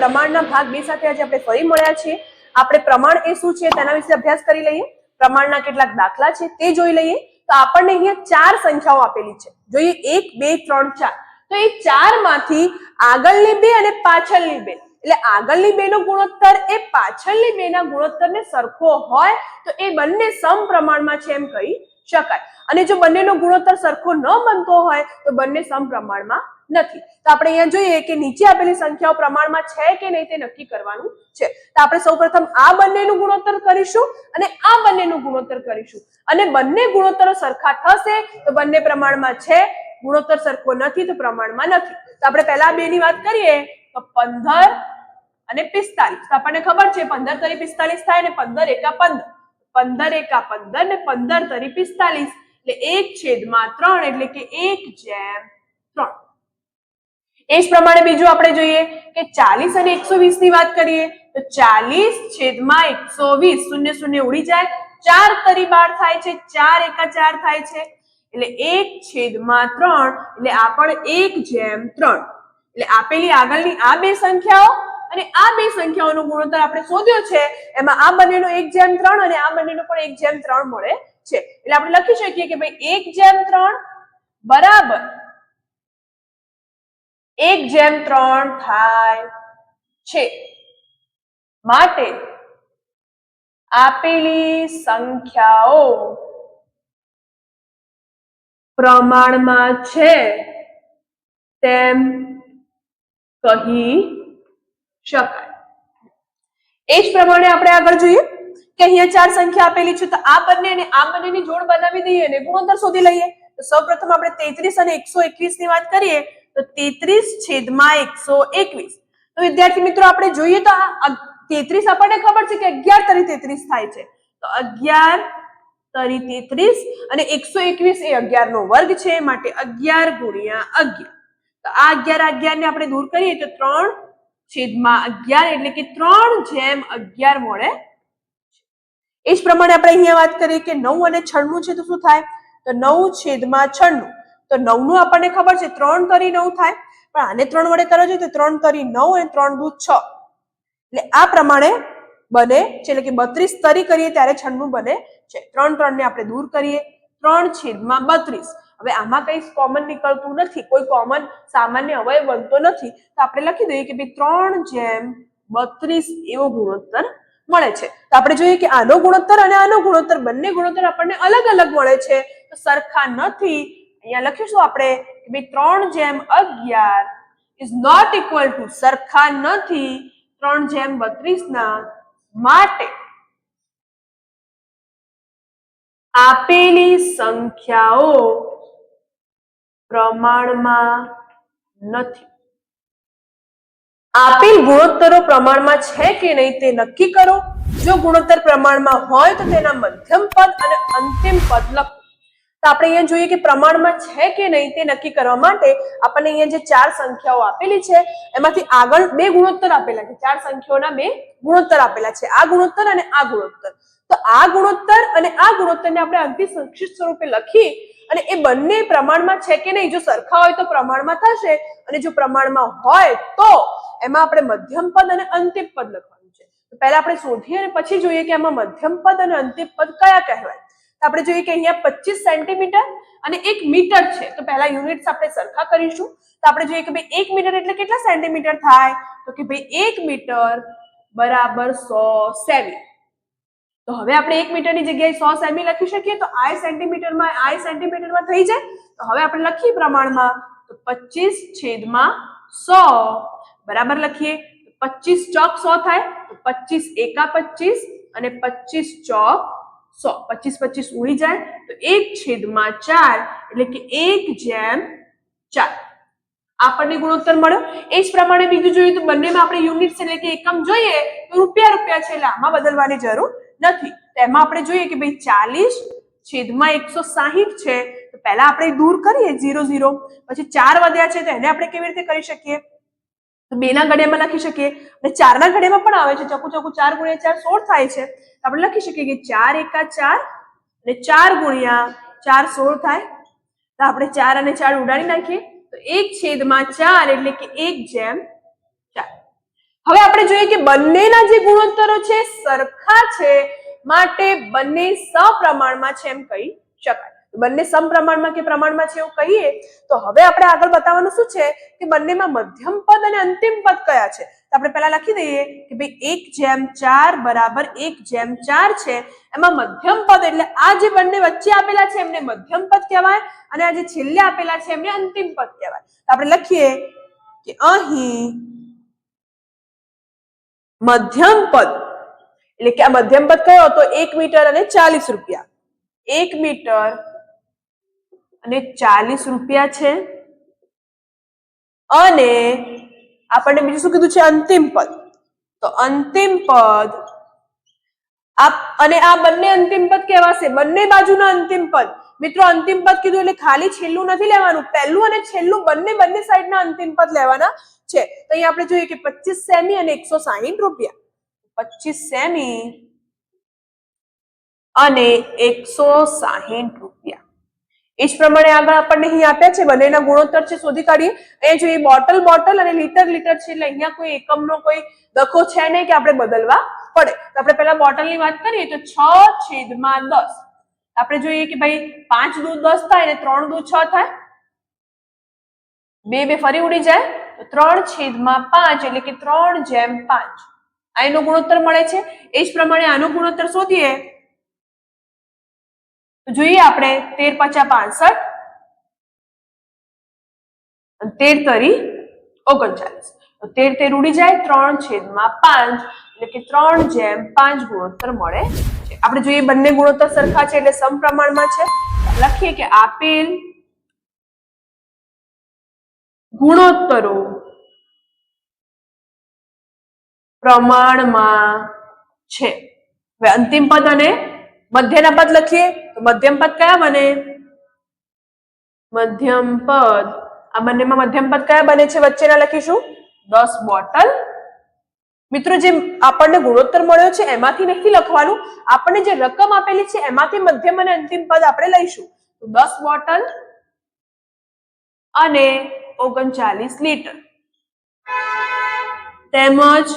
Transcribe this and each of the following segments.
પ્રમાણના ભાગ 2 સાથે આજે આપણે ફરી મળ્યા છીએ। આપણે પ્રમાણ એ શું છે તેના વિશે અભ્યાસ કરી લઈએ। પ્રમાણના કેટલાક દાખલા છે તે જોઈ લઈએ। તો આપણને અહીંયા 4 સંખ્યાઓ આપેલી છે, જોઈએ 1 2 3 4। તો એ 4 માંથી આગળની 2 અને પાછળની 2, એટલે આગળની 2 નો ગુણોત્તર એ પાછળની 2 ના ગુણોત્તરને સરખો હોય તો એ બંને સમપ્રમાણમાં છે એમ કહી શકાય। અને જો બંનેનો ગુણોત્તર સરખો ન બનતો હોય તો બંને સમપ્રમાણમાં નથી। તો આપણે અહીંયા જોઈએ કે નીચે આપેલી સંખ્યાઓ પ્રમાણમાં છે કે નહીં તે નક્કી કરવાનું છે। તો આપણે સૌપ્રથમ આ બંનેનું ગુણોત્તર કરીશું અને આ બંનેનું ગુણોત્તર કરીશું, અને બંને ગુણોત્તરો સરખા થશે તો બંને પ્રમાણમાં છે, ગુણોત્તર સરખો નથી તો પ્રમાણમાં નથી। તો આપણે પહેલા બે ની વાત કરીએ તો 15 અને 45। તો આપણને ખબર છે 15 તરી 45 થાય ને 15 એકા 15, 15 એકા 15 ને 15 તરી 45, એટલે 1/3 એટલે કે 1/3। એ જ પ્રમાણે બીજું આપણે જોઈએ કે 40 અને 120 ની વાત કરીએ તો 40/120, શૂન્ય શૂન્ય ઉડી જાય, 4 તરી 12 થાય છે, 4 એકા 4 થાય છે, એટલે 1/3, એટલે આ પણ 1/3। એટલે આપેલી આગળની આ બે સંખ્યાઓ અને આ બે સંખ્યાઓનો ગુણોત્તર આપણે શોધ્યો છે, એમાં આ બંનેનો 1/3 અને આ બંનેનો પણ 1/3 મળે છે। એટલે આપણે લખી શકીએ કે ભાઈ 1/3 બરાબર 1/3 થાય છે। માટે આપેલી સંખ્યાઓ પ્રમાણમાં છે તેમ કહી શકાય। એ જ પ્રમાણે આપણે આગળ જોઈએ કે અહીંયા 4 સંખ્યા આપેલી છે, તો આ બંને અને આ બંનેની જોડ બનાવી દઈએ અને ગુણોત્તર શોધી લઈએ। તો સૌપ્રથમ આપણે 33 અને 121 ની વાત કરીએ તો 33/121। તો વિદ્યાર્થી મિત્રો આપણે જોઈએ તો આ 33 આપણને ખબર છે કે 11 તરી 33 થાય છે, તો 11 તરી 33 અને 121 એ 11 નો વર્ગ છે, માટે 11 ગુણ્યા 11। તો આ 11 ને આપણે દૂર કરીએ તો 3/11 એટલે કે 3/11 મળે। એ જ પ્રમાણે આપણે અહીંયા વાત કરીએ કે 9 અને 96 છે તો શું થાય, તો 9/96। તો 9 નું આપણને ખબર છે 3 તરી 9 થાય, પણ આને 3 વડે કરવા જોઈએ તો 3 તરી 9 અને 3 દુ 6, એટલે આ પ્રમાણે બને છે, એટલે કે 32 તરી કરીએ ત્યારે 96 બને છે। 3 ને આપણે દૂર કરીએ, 3/32। હવે આમાં કઈ કોમન નીકળતું નથી, કોઈ કોમન સામાન્ય અવયવ બનતો નથી, તો આપણે લખી દઈએ કે ભાઈ 3/32 એવો ગુણોત્તર મળે છે। તો આપણે જોઈએ કે આનો ગુણોત્તર અને આનો ગુણોત્તર, બંને ગુણોત્તર આપણને અલગ અલગ મળે છે, તો સરખા નથી। અહીંયા લખીશું આપણે કે ભાઈ 3/11 ઇઝ નોટ ઇક્વલ ટુ, સરખા નથી 3/32 ના, માટે આપેલી સંખ્યાઓ પ્રમાણમાં નથી। આપેલ ગુણોત્તરો પ્રમાણમાં છે કે નહીં તે નક્કી કરો। જો ગુણોત્તર પ્રમાણમાં હોય તો તેના મધ્યમ પદ અને અંતિમ પદ લખો। તો આપણે અહીંયા જોઈએ કે પ્રમાણમાં છે કે નહીં તે નક્કી કરવા માટે આપણને અહીંયા જે 4 સંખ્યાઓ આપેલી છે એમાંથી આગળ 2 ગુણોત્તર આપેલા છે, 4 સંખ્યાઓના 2 ગુણોત્તર આપેલા છે, આ ગુણોત્તર અને આ ગુણોત્તર। તો આ ગુણોત્તર અને આ ગુણોત્તરને આપણે અંતિમ સંક્ષિપ્ત સ્વરૂપે લખી અને એ બંને પ્રમાણમાં છે કે નહીં, જો સરખા હોય તો પ્રમાણમાં થશે, અને જો પ્રમાણમાં હોય તો એમાં આપણે મધ્યમ પદ અને અંતિમ પદ લખવાનું છે। તો પહેલા આપણે શોધીએ અને પછી જોઈએ કે આમાં મધ્યમ પદ અને અંતિમ પદ કયા કહેવાય। તો આપણે જોઈએ કે અહીંયા 25 સેન્ટીમીટર અને 1 મીટર છે, તો પહેલા યુનિટ્સ આપણે સરખા કરીશું। તો આપણે જોઈએ કે ભાઈ 1 મીટર એટલે કેટલા સેન્ટીમીટર થાય, તો કે ભાઈ 1 મીટર બરાબર 100 સેમી। તો હવે આપણે 1 મીટરની જગ્યાએ 100 સેમી લખી શકીએ, તો આ સેન્ટીમીટરમાં થઈ જાય। તો હવે આપણે લખીએ પ્રમાણમાં, તો 25/100 બરાબર લખીએ, 25 ચોક 100 થાય, તો 25 એકા 25 અને 25 ચોક 100, 25 ઉડી જાય તો 1/4 એટલે કે 1/4 આપણને ગુણોત્તર મળ્યો। એ જ પ્રમાણે બીજું જોઈએ તો બંનેમાં આપણે યુનિટ્સ એટલે કે એકમ જોઈએ તો રૂપિયા છે, એટલે આમાં બદલવાની જરૂર નથી। તો એમાં આપણે જોઈએ કે ભાઈ 40/160 છે, તો પહેલા આપણે દૂર કરીએ 0 0, પછી 4 વધ્યા છે તો એને આપણે કેવી રીતે કરી શકીએ, તો 2 ના ઘડિયામાં લખી શકીએ, અને 4 ના ઘડિયામાં પણ આવે છે, ચોકુ ચોકુ 4 × 4 16 થાય છે, તો આપણે લખી શકીએ કે 4 એકા 4 અને 4 × 4 16 થાય। તો આપણે 4 અને 4 ઉડાડી નાખીએ તો 1/4 એટલે કે 1/4। હવે આપણે જોઈએ કે બંનેના જે ગુણોત્તરો છે સરખા છે, માટે બંને સપ્રમાણમાં છે એમ કહી શકાય. બંને સમપ્રમાણમાં કે પ્રમાણમાં છે એવું કહીએ તો હવે આપણે આગળ બતાવવાનું શું છે કે બંનેમાં મધ્યમ પદ અને અંતિમ પદ કયા છે. તો આપણે પહેલા લખી દઈએ કે ભાઈ 1/4 બરાબર 1/4 છે. એમાં મધ્યમ પદ એટલે આ જે બંને વચ્ચે આપેલા છે એમને મધ્યમ પદ કહેવાય, અને આ જે છેલ્લે આપેલા છે એમને અંતિમ પદ કહેવાય. તો આપણે લખીએ કે અહીં મધ્યમ પદ એટલે કે આ મધ્યમ પદ કયો હતો 1 મીટર અને 40 રૂપિયા. 1 મીટર અને 40 રૂપિયા છે. અને આપણને બીજું શું કીધું છે? અંતિમ પદ. તો અંતિમ પદ અને આ બંને અંતિમ પદ કહેવાશે, બંને બાજુના અંતિમ પદ. મિત્રો અંતિમ પદ કીધું એટલે ખાલી છેલ્લું નથી લેવાનું, પહેલું અને છેલ્લું બંને સાઈડના અંતિમ પદ લેવાના છે. તો અહીંયા આપણે જોઈએ કે 25 સેમી અને 160 રૂપિયા. 25 સેમી અને 160 રૂપિયા. એ જ પ્રમાણે આગળ આપણને અહીં આપ્યા છે બંનેના ગુણોત્તર છે શોધી કાઢીએ. અહીંયા જોઈએ બોટલ અને લીટર છે, એટલે અહીંયા કોઈ એકમનો કોઈ દખો છે નહીં કે આપણે બદલવા પડે. તો આપણે પહેલા બોટલની વાત કરીએ તો 6/10. આપણે જોઈએ કે ભાઈ 5 દુ 10 થાય ને 3 દુ 6 થાય, 2 ફરી ઉડી જાય તો 3/5 એટલે કે 3/5 આનો ગુણોત્તર મળે છે. એ જ પ્રમાણે આનો ગુણોત્તર શોધીએ તો જોઈએ આપણે 13×5 = 13 તરી 39. તો 13 ઉડી જાય 3/5 એટલે કે 3/5 ગુણોત્તર મળે છે. આપણે જોઈએ બંને ગુણોત્તર સરખા છે એટલે સમપ્રમાણમાં છે. લખીએ કે આપેલ ગુણોત્તરો પ્રમાણમાં છે. હવે અંતિમ પદ અને મધ્યના પદ લખીએ તો મધ્યમ પદ કયા બને? મધ્યમ પદ આ બંનેમાં મધ્યમ પદ કયા બને છે? વચ્ચેના લખીશું 10 બોટલ. મિત્રો જે આપણને ગુણોત્તર મળ્યો છે એમાંથી નથી લખવાનું, આપણને જે રકમ આપેલી છે એમાંથી મધ્યમ અને અંતિમ પદ આપણે લઈશું. તો 10 બોટલ અને 39 લીટર તેમજ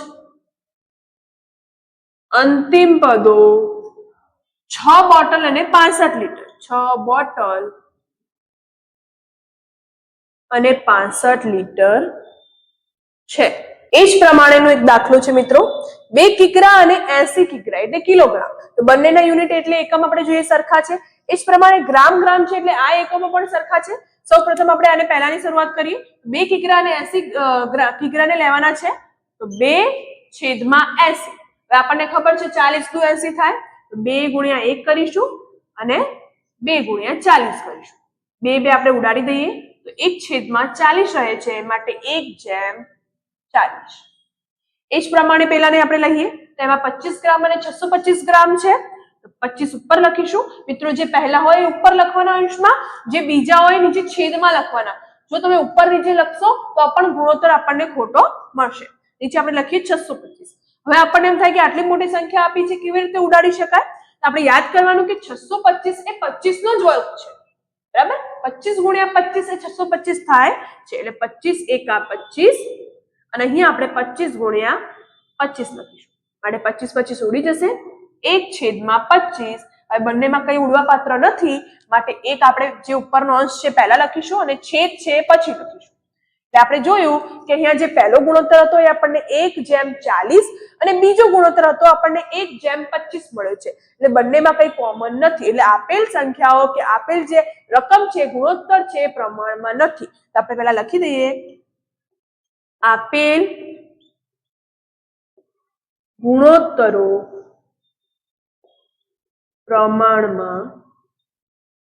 અંતિમ પદો 6 બોટલ અને 65 લીટર. 6 બોટલ અને 65 લીટર છે. એ જ પ્રમાણેનો એક દાખલો છે મિત્રો, 2 કિગ્રા અને 80 કિગ્રા એટલે કિલોગ્રામ. તો બંનેના યુનિટ એટલે એકમ આપણે જોઈએ સરખા છે. એ જ પ્રમાણે ગ્રામ છે એટલે આ એકમો પણ સરખા છે. સૌપ્રથમ આપણે આને પહેલાની શરૂઆત કરીએ. 2 કિગ્રા અને 80 કિગ્રાને લેવાના છે તો 2/80. હવે આપણને ખબર છે 40 × 80 થાય તો 2 × 1 કરીશું અને 2 × 40 કરીશું. 2 આપણે ઉડાડી દઈએ તો 1/40 રહે છે, માટે 1/40. એ જ પ્રમાણે પેલાને આપણે લઈએ તો એમાં 25 ગ્રામ અને 625 ગ્રામ છે તો 25 ઉપર લખીશું. મિત્રો જે પહેલા હોય એ ઉપર લખવાના અંશમાં, જે બીજા હોય નીચે છેદમાં લખવાના. જો તમે ઉપર નીચે લખશો તો પણ ગુણોત્તર આપણને ખોટો મળશે. નીચે આપણે લખીએ 625. હવે આપણને એમ થાય કે આટલી મોટી સંખ્યા આપી છે કેવી રીતે ઉડાડી શકાય? તો આપણે યાદ કરવાનું કે 625 એ 25 નો જ વર્ગ છે, બરાબર? 25 × 25 એ 625 થાય છે, એટલે 25 × 25 અને અહીંયા આપણે 25 × 25 લખીશું. માટે 25 ઉડી જશે. 1/25. હવે બંનેમાં કઈ ઉડવા પાત્ર નથી, માટે એક આપણે જે ઉપરનો અંશ છે પહેલા લખીશું અને છેદ છે પછી લખીશું. એટલે આપણે જોયું કે અહીંયા જે પહેલો ગુણોત્તર હતો એ આપણને 1/40 અને બીજો ગુણોત્તર હતો આપણને 1/25 મળ્યો છે. એટલે બંનેમાં કઈ કોમન નથી, એટલે આપેલ સંખ્યાઓ કે આપેલ જે રકમ છે ગુણોત્તર છે પ્રમાણમાં નથી. તો આપણે પહેલા લખી દઈએ આપેલ ગુણોત્તરો પ્રમાણમાં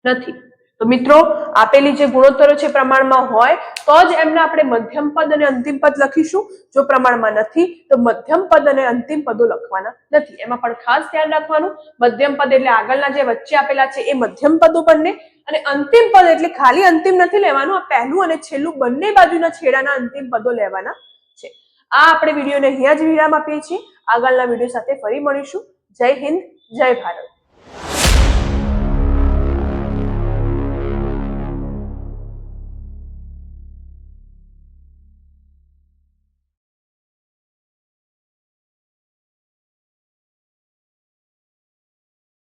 નથી. તો મિત્રો આપેલી જે ગુણોત્તરો છે પ્રમાણમાં હોય તો જ એમને આપણે મધ્યમ પદ અને અંતિમ પદ લખીશું. જો પ્રમાણમાં નથી તો મધ્યમ પદ અને અંતિમ પદો લખવાના નથી. એમાં પણ ખાસ ધ્યાન રાખવાનું, મધ્યમ પદ એટલે આગળના જે વચ્ચે આપેલા છે એ મધ્યમ પદો બંને, અને અંતિમ પદ એટલે ખાલી અંતિમ નથી લેવાનું, આ પહેલું અને છેલ્લું બંને બાજુના છેડાના અંતિમ પદો લેવાના છે. આ આપણે વિડીયોને અહીંયા જ વિરામ આપીએ છીએ. આગળના વિડીયો સાથે ફરી મળીશું. જય હિન્દ, જય ભારત.